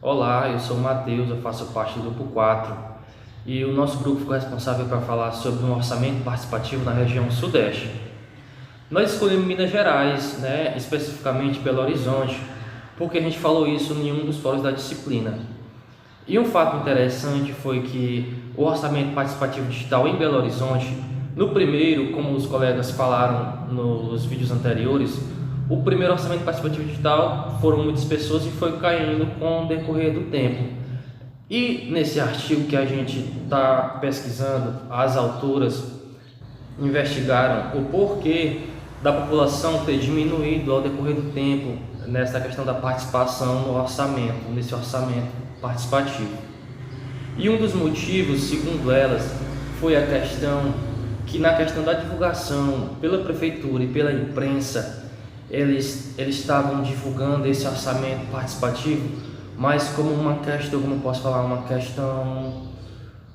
Olá, eu sou o Matheus, eu faço parte do grupo 4 e o nosso grupo ficou responsável para falar sobre um orçamento participativo na região Sudeste. Nós escolhemos Minas Gerais, especificamente Belo Horizonte, porque a gente falou isso em um dos fóruns da disciplina. E um fato interessante foi que o orçamento participativo digital em Belo Horizonte, no primeiro, como os colegas falaram nos vídeos anteriores, o primeiro orçamento participativo digital foram muitas pessoas e foi caindo com o decorrer do tempo. E nesse artigo que a gente está pesquisando, as autoras investigaram o porquê da população ter diminuído ao decorrer do tempo nessa questão da participação no orçamento, nesse orçamento participativo. E um dos motivos, segundo elas, foi a questão que na questão da divulgação pela prefeitura e pela imprensa, eles estavam divulgando esse orçamento participativo, mas como uma questão, como posso falar, uma questão,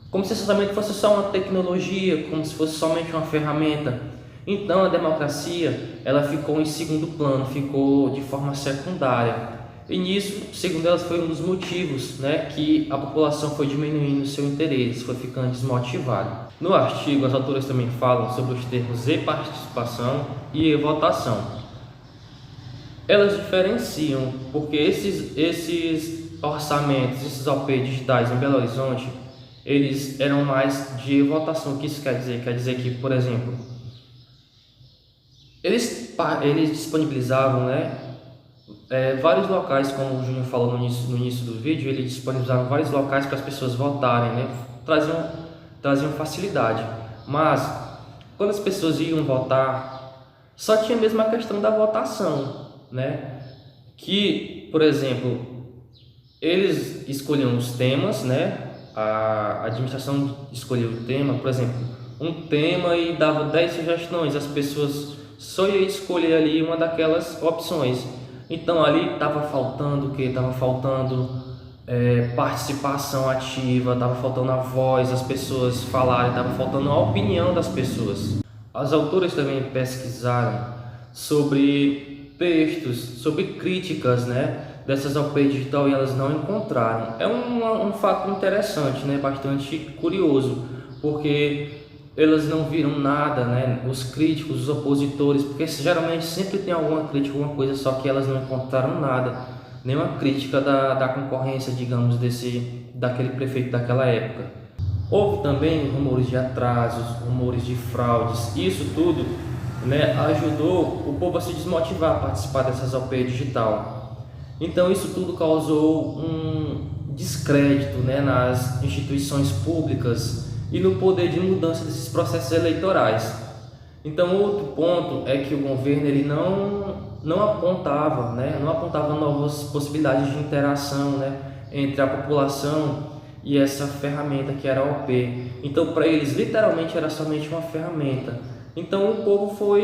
como se esse orçamento fosse só uma tecnologia, como se fosse somente uma ferramenta. Então a democracia, ela ficou em segundo plano, ficou de forma secundária. E nisso, segundo elas, foi um dos motivos, que a população foi diminuindo seu interesse, foi ficando desmotivada. No artigo, as autoras também falam sobre os termos e-participação e e-votação. Elas diferenciam porque esses orçamentos, esses OP digitais em Belo Horizonte, eles eram mais de votação. O que isso quer dizer? Quer dizer que, por exemplo, eles disponibilizavam vários locais, como o Júnior falou no início do vídeo, eles disponibilizavam vários locais para as pessoas votarem, traziam facilidade. Mas, quando as pessoas iam votar, só tinha mesmo a questão da votação. Que, por exemplo, eles escolhiam os temas, a administração escolheu o tema, por exemplo, um tema e dava 10 sugestões, as pessoas só iam escolher ali uma daquelas opções. Então ali estava faltando o que? Estava faltando participação ativa, estava faltando a voz das pessoas falarem, estava faltando a opinião das pessoas. As autoras também pesquisaram sobre textos, sobre críticas dessas OP digital e elas não encontraram. É um fato interessante, bastante curioso, porque elas não viram nada, os críticos, os opositores, porque geralmente sempre tem alguma crítica, alguma coisa, só que elas não encontraram nada, nenhuma crítica da concorrência, digamos, daquele prefeito daquela época. Houve também rumores de atrasos, rumores de fraudes, isso tudo ajudou o povo a se desmotivar a participar dessas OP digital. Então isso tudo causou um descrédito nas instituições públicas e no poder de mudança desses processos eleitorais. Então outro ponto é que o governo ele não apontava novas possibilidades de interação entre a população e essa ferramenta que era a OP. Então para eles literalmente era somente uma ferramenta. Então o povo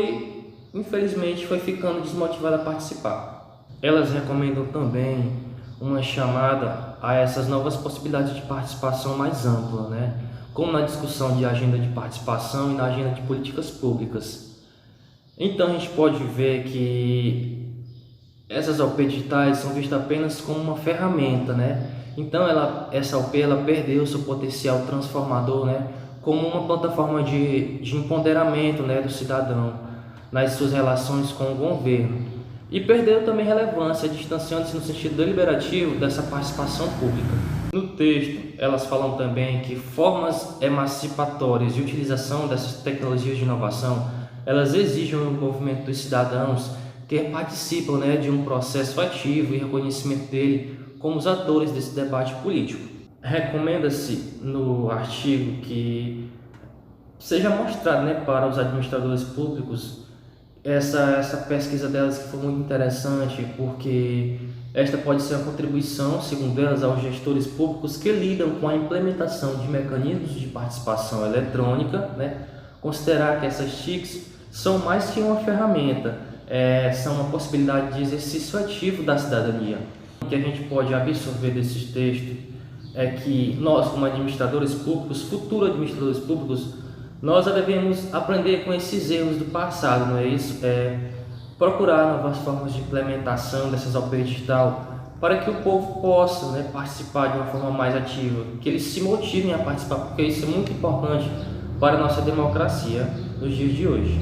infelizmente foi ficando desmotivado a participar. Elas recomendam também uma chamada a essas novas possibilidades de participação mais ampla, como na discussão de agenda de participação e na agenda de políticas públicas. Então a gente pode ver que essas OP digitais são vistas apenas como uma ferramenta, Então essa OP ela perdeu seu potencial transformador, como uma plataforma de empoderamento do cidadão nas suas relações com o governo. E perdeu também relevância, distanciando-se no sentido deliberativo dessa participação pública. No texto, elas falam também que formas emancipatórias de utilização dessas tecnologias de inovação, elas exigem o envolvimento dos cidadãos que participam de um processo ativo e reconhecimento dele como os atores desse debate político. Recomenda-se no artigo que seja mostrado para os administradores públicos essa pesquisa delas, que foi muito interessante, porque esta pode ser uma contribuição, segundo elas, aos gestores públicos que lidam com a implementação de mecanismos de participação eletrônica, considerar que essas TICs são mais que uma ferramenta, são uma possibilidade de exercício ativo da cidadania. O que a gente pode absorver desses textos é que nós, como administradores públicos, futuros administradores públicos, nós devemos aprender com esses erros do passado, não é isso? Procurar novas formas de implementação dessas OP digital para que o povo possa, né, participar de uma forma mais ativa, que eles se motivem a participar, porque isso é muito importante para a nossa democracia nos dias de hoje.